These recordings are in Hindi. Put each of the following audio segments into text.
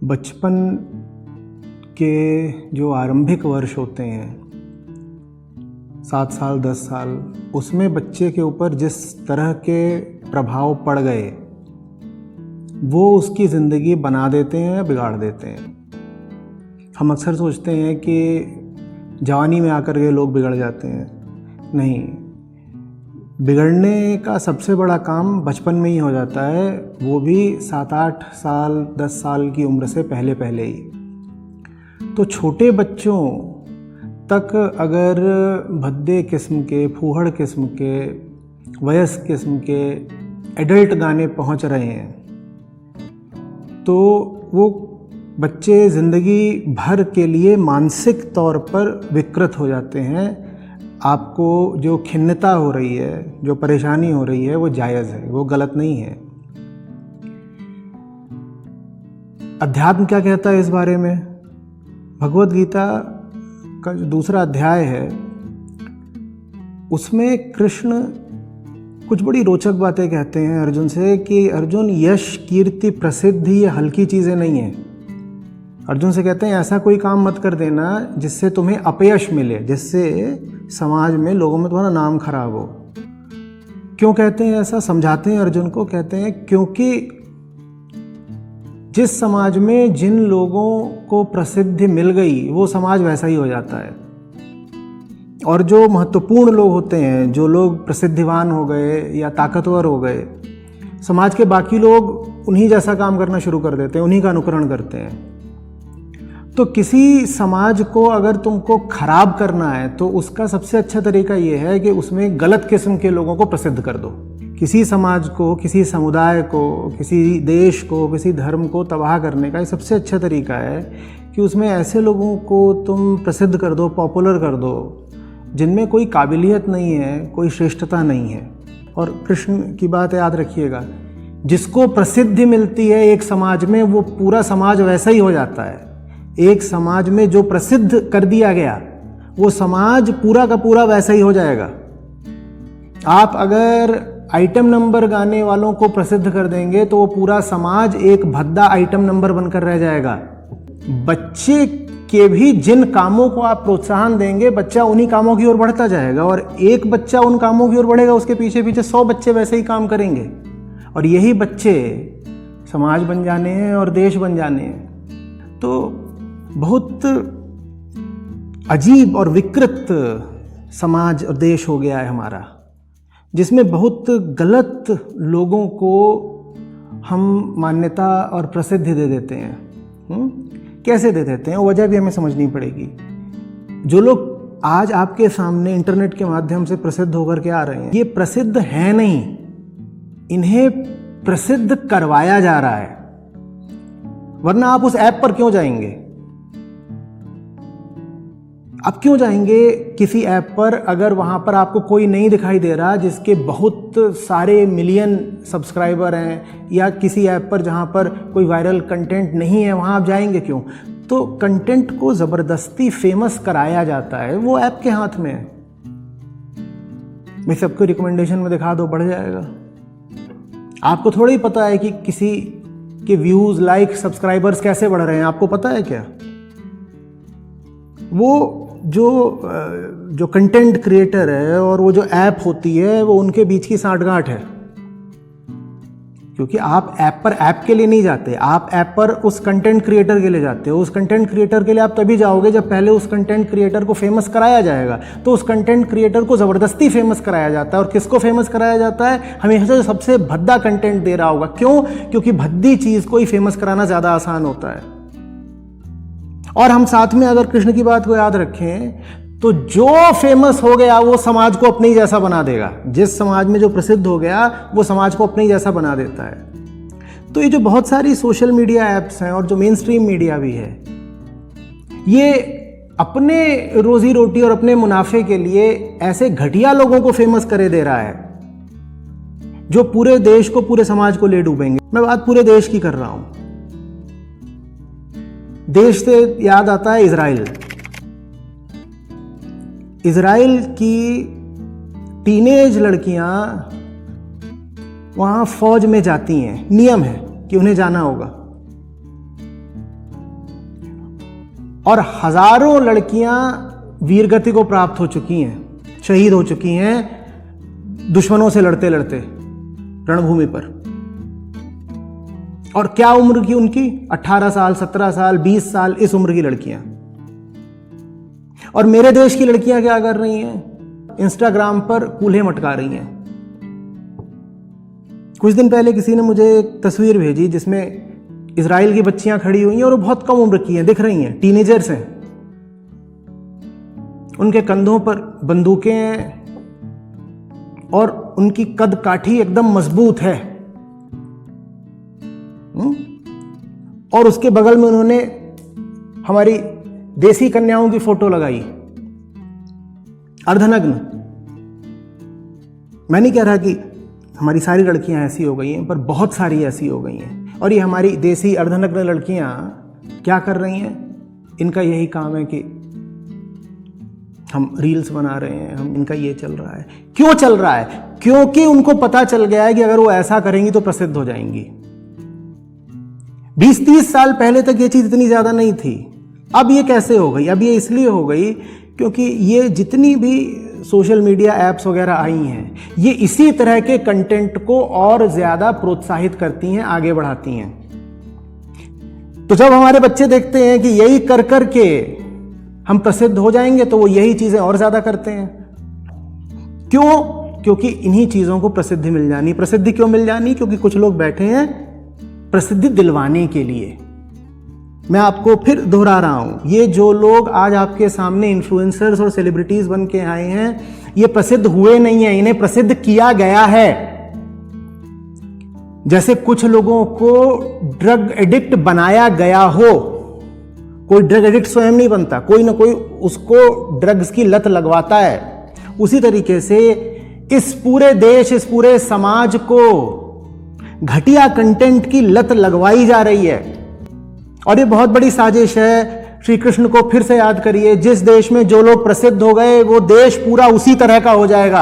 बचपन के जो आरंभिक वर्ष होते हैं 7 साल 10 साल, उसमें बच्चे के ऊपर जिस तरह के प्रभाव पड़ गए वो उसकी ज़िंदगी बना देते हैं, बिगाड़ देते हैं। हम अक्सर सोचते हैं कि जवानी में आकर के लोग बिगड़ जाते हैं। नहीं, बिगड़ने का सबसे बड़ा काम बचपन में ही हो जाता है, वो भी 7-8 साल 10 साल की उम्र से पहले पहले ही। तो छोटे बच्चों तक अगर भद्दे किस्म के, फूहड़ किस्म के, वयस्क किस्म के एडल्ट गाने पहुंच रहे हैं तो वो बच्चे ज़िंदगी भर के लिए मानसिक तौर पर विकृत हो जाते हैं। आपको जो खिन्नता हो रही है, जो परेशानी हो रही है, वो जायज़ है, वो गलत नहीं है। अध्यात्म क्या कहता है इस बारे में? भगवद गीता का जो दूसरा अध्याय है उसमें कृष्ण कुछ बड़ी रोचक बातें कहते हैं अर्जुन से कि अर्जुन, यश कीर्ति प्रसिद्धि ये हल्की चीज़ें नहीं हैं। अर्जुन से कहते हैं ऐसा कोई काम मत कर देना जिससे तुम्हें अपयश मिले, जिससे समाज में लोगों में तुम्हारा नाम खराब हो। क्यों कहते हैं ऐसा? समझाते हैं अर्जुन को। कहते हैं क्योंकि जिस समाज में जिन लोगों को प्रसिद्धि मिल गई वो समाज वैसा ही हो जाता है, और जो महत्वपूर्ण लोग होते हैं, जो लोग प्रसिद्धिवान हो गए या ताकतवर हो गए, समाज के बाकी लोग उन्हीं जैसा काम करना शुरू कर देते हैं, उन्हीं का अनुकरण करते हैं। तो किसी समाज को अगर तुमको खराब करना है तो उसका सबसे अच्छा तरीका ये है कि उसमें गलत किस्म के लोगों को प्रसिद्ध कर दो। किसी समाज को, किसी समुदाय को, किसी देश को, किसी धर्म को तबाह करने का सबसे अच्छा तरीका है कि उसमें ऐसे लोगों को तुम प्रसिद्ध कर दो, पॉपुलर कर दो, जिनमें कोई काबिलियत नहीं है, कोई श्रेष्ठता नहीं है। और कृष्ण की बात याद रखिएगा, जिसको प्रसिद्धि मिलती है एक समाज में वो पूरा समाज वैसा ही हो जाता है। एक समाज में जो प्रसिद्ध कर दिया गया वो समाज पूरा का पूरा वैसा ही हो जाएगा। आप अगर आइटम नंबर गाने वालों को प्रसिद्ध कर देंगे तो वो पूरा समाज एक भद्दा आइटम नंबर बनकर रह जाएगा। बच्चे के भी जिन कामों को आप प्रोत्साहन देंगे, बच्चा उन्हीं कामों की ओर बढ़ता जाएगा, और एक बच्चा उन कामों की ओर बढ़ेगा, उसके पीछे पीछे 100 बच्चे वैसे ही काम करेंगे, और यही बच्चे समाज बन जाने हैं और देश बन जाने हैं। तो बहुत अजीब और विकृत समाज और देश हो गया है हमारा, जिसमें बहुत गलत लोगों को हम मान्यता और प्रसिद्धि दे देते हैं। कैसे दे देते हैं, वजह भी हमें समझनी पड़ेगी। जो लोग आज आपके सामने इंटरनेट के माध्यम से प्रसिद्ध होकर के आ रहे हैं, ये प्रसिद्ध हैं नहीं, इन्हें प्रसिद्ध करवाया जा रहा है। वरना आप उस ऐप पर क्यों जाएंगे? आप क्यों जाएंगे किसी ऐप पर अगर वहाँ पर आपको कोई नहीं दिखाई दे रहा जिसके बहुत सारे मिलियन सब्सक्राइबर हैं, या किसी ऐप पर जहाँ पर कोई वायरल कंटेंट नहीं है, वहाँ आप जाएंगे क्यों? तो कंटेंट को ज़बरदस्ती फेमस कराया जाता है, वो ऐप के हाथ में है। मैं सबको रिकमेंडेशन में दिखा दो, बढ़ जाएगा। आपको थोड़ा ही पता है कि किसी के व्यूज़, लाइक, सब्सक्राइबर्स कैसे बढ़ रहे हैं, आपको पता है क्या? वो जो कंटेंट क्रिएटर है और वो जो ऐप होती है वो उनके बीच की सांठगांठ है। क्योंकि आप ऐप पर ऐप के लिए नहीं जाते, आप ऐप पर उस कंटेंट क्रिएटर के लिए जाते हो। उस कंटेंट क्रिएटर के लिए आप तभी जाओगे जब पहले उस कंटेंट क्रिएटर को फेमस कराया जाएगा। तो उस कंटेंट क्रिएटर को ज़बरदस्ती फेमस कराया जाता है। और किसको फेमस कराया जाता है? हमेशा सबसे भद्दा कंटेंट दे रहा होगा। क्यों? क्योंकि भद्दी चीज़ को ही फेमस कराना ज़्यादा आसान होता है। और हम साथ में अगर कृष्ण की बात को याद रखें तो जो फेमस हो गया वो समाज को अपने ही जैसा बना देगा। जिस समाज में जो प्रसिद्ध हो गया वो समाज को अपने ही जैसा बना देता है। तो ये जो बहुत सारी सोशल मीडिया ऐप्स हैं और जो मेन स्ट्रीम मीडिया भी है, ये अपने रोजी रोटी और अपने मुनाफे के लिए ऐसे घटिया लोगों को फेमस करे दे रहा है जो पूरे देश को, पूरे समाज को ले डूबेंगे। मैं बात पूरे देश की कर रहा हूं। देश से याद आता है इजराइल। इजराइल की टीनेज लड़कियां वहां फौज में जाती हैं, नियम है कि उन्हें जाना होगा। और हजारों लड़कियां वीरगति को प्राप्त हो चुकी हैं, शहीद हो चुकी हैं दुश्मनों से लड़ते लड़ते रणभूमि पर। और क्या उम्र की उनकी? 18 साल, 17 साल, 20 साल, इस उम्र की लड़कियां। और मेरे देश की लड़कियां क्या कर रही हैं? इंस्टाग्राम पर कूल्हे मटका रही हैं। कुछ दिन पहले किसी ने मुझे एक तस्वीर भेजी जिसमें इजराइल की बच्चियां खड़ी हुई हैं और वो बहुत कम उम्र की हैं, दिख रही हैं, टीनेजर्स हैं। उनके कंधों पर बंदूकें हैं और उनकी कद काठी एकदम मजबूत है। और उसके बगल में उन्होंने हमारी देसी कन्याओं की फोटो लगाई, अर्धनग्न। मैं नहीं कह रहा कि हमारी सारी लड़कियां ऐसी हो गई हैं, पर बहुत सारी ऐसी हो गई हैं। और ये हमारी देसी अर्धनग्न लड़कियां क्या कर रही हैं? इनका यही काम है कि हम रील्स बना रहे हैं, इनका ये चल रहा है। क्यों चल रहा है? क्योंकि उनको पता चल गया है कि अगर वो ऐसा करेंगी तो प्रसिद्ध हो जाएंगी। 20-30 साल पहले तक ये चीज इतनी ज्यादा नहीं थी। अब ये कैसे हो गई? अब ये इसलिए हो गई क्योंकि ये जितनी भी सोशल मीडिया एप्स वगैरह आई हैं, ये इसी तरह के कंटेंट को और ज्यादा प्रोत्साहित करती हैं, आगे बढ़ाती हैं। तो जब हमारे बच्चे देखते हैं कि यही कर कर के हम प्रसिद्ध हो जाएंगे, तो वो यही चीजें और ज्यादा करते हैं। क्यों? क्योंकि इन्हीं चीजों को प्रसिद्धि मिल जानी। प्रसिद्धि क्यों मिल जानी? क्योंकि कुछ लोग बैठे हैं प्रसिद्धि दिलवाने के लिए। मैं आपको फिर दोहरा रहा हूं, ये जो लोग आज आपके सामने इन्फ्लुएंसर्स और सेलिब्रिटीज बन के आए हैं, ये प्रसिद्ध हुए नहीं है, इन्हें प्रसिद्ध किया गया है। जैसे कुछ लोगों को ड्रग एडिक्ट बनाया गया हो। कोई ड्रग एडिक्ट स्वयं नहीं बनता, कोई ना कोई उसको ड्रग्स की लत लगवाता है। उसी तरीके से इस पूरे देश, इस पूरे समाज को घटिया कंटेंट की लत लगवाई जा रही है। और ये बहुत बड़ी साजिश है। श्री कृष्ण को फिर से याद करिए, जिस देश में जो लोग प्रसिद्ध हो गए, वो देश पूरा उसी तरह का हो जाएगा।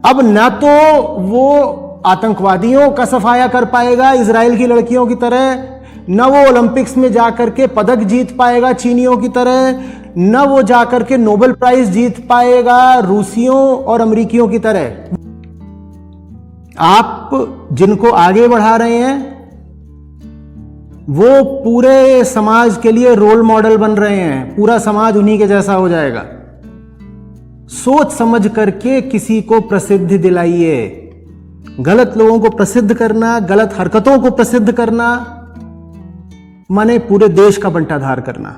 अब न तो वो आतंकवादियों का सफाया कर पाएगा इजराइल की लड़कियों की तरह, न वो ओलंपिक्स में जाकर के पदक जीत पाएगा चीनियों की तरह, न वो जाकर के नोबेल प्राइज जीत पाएगा रूसियों और अमेरिकियों की तरह। आप जिनको आगे बढ़ा रहे हैं, वो पूरे समाज के लिए रोल मॉडल बन रहे हैं। पूरा समाज उन्हीं के जैसा हो जाएगा। सोच समझ करके किसी को प्रसिद्धि दिलाइए। गलत लोगों को प्रसिद्ध करना, गलत हरकतों को प्रसिद्ध करना, माने पूरे देश का बंटाधार करना।